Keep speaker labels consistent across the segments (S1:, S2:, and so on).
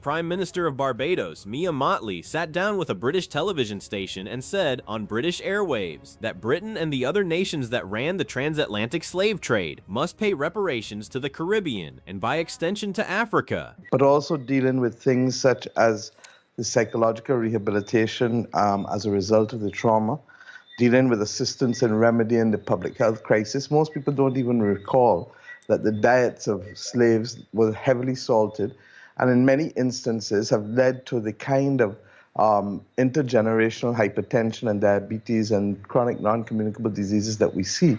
S1: Prime Minister of Barbados, Mia Mottley, sat down with a British television station and said on British airwaves that Britain and the other nations that ran the transatlantic slave trade must pay reparations to the Caribbean and by extension to Africa.
S2: But also dealing with things such as the psychological rehabilitation as a result of the trauma, dealing with assistance and remedying the public health crisis. Most people don't even recall that the diets of slaves were heavily salted and in many instances have led to the kind of intergenerational hypertension and diabetes and chronic non-communicable diseases that we see.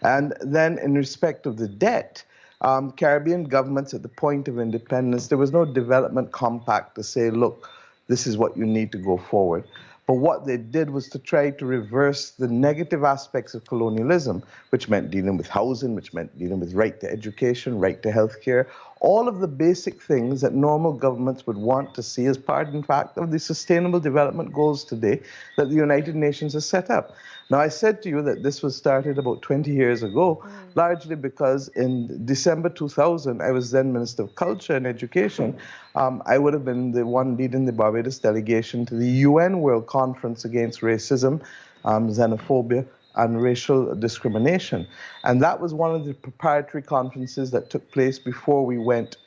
S2: And then in respect of the debt, Caribbean governments at the point of independence, there was no development compact to say, look, this is what you need to go forward. But what they did was to try to reverse the negative aspects of colonialism, which meant dealing with housing, which meant dealing with right to education, right to healthcare, all of the basic things that normal governments would want to see as part, in fact, of the Sustainable Development Goals today that the United Nations has set up. Now, I said to you that this was started about 20 years ago, largely because in December 2000, I was then Minister of Culture and Education. I would have been the one leading the Barbados delegation to the UN World Conference Against Racism, Xenophobia, and Racial Discrimination. And that was one of the preparatory conferences that took place before we went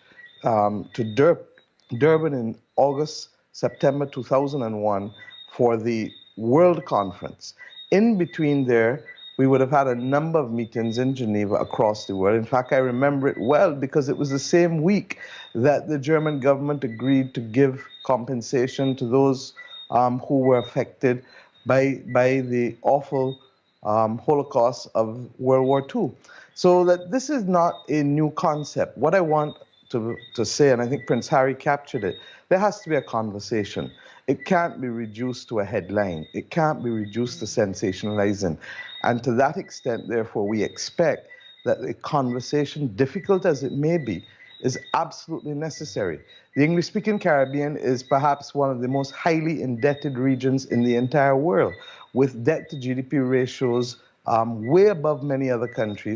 S2: to Durban in September 2001 for the World Conference. In between there, we would have had a number of meetings in Geneva across the world. In fact, I remember it well because it was the same week that the German government agreed to give compensation to those who were affected by the awful Holocaust of World War II. So that this is not a new concept. What I want to say, and I think Prince Harry captured it, there has to be a conversation. It can't be reduced to a headline. It can't be reduced to sensationalizing. And to that extent, therefore, we expect that a conversation, difficult as it may be, is absolutely necessary. The English-speaking Caribbean is perhaps one of the most highly indebted regions in the entire world, with debt to GDP ratios way above many other countries.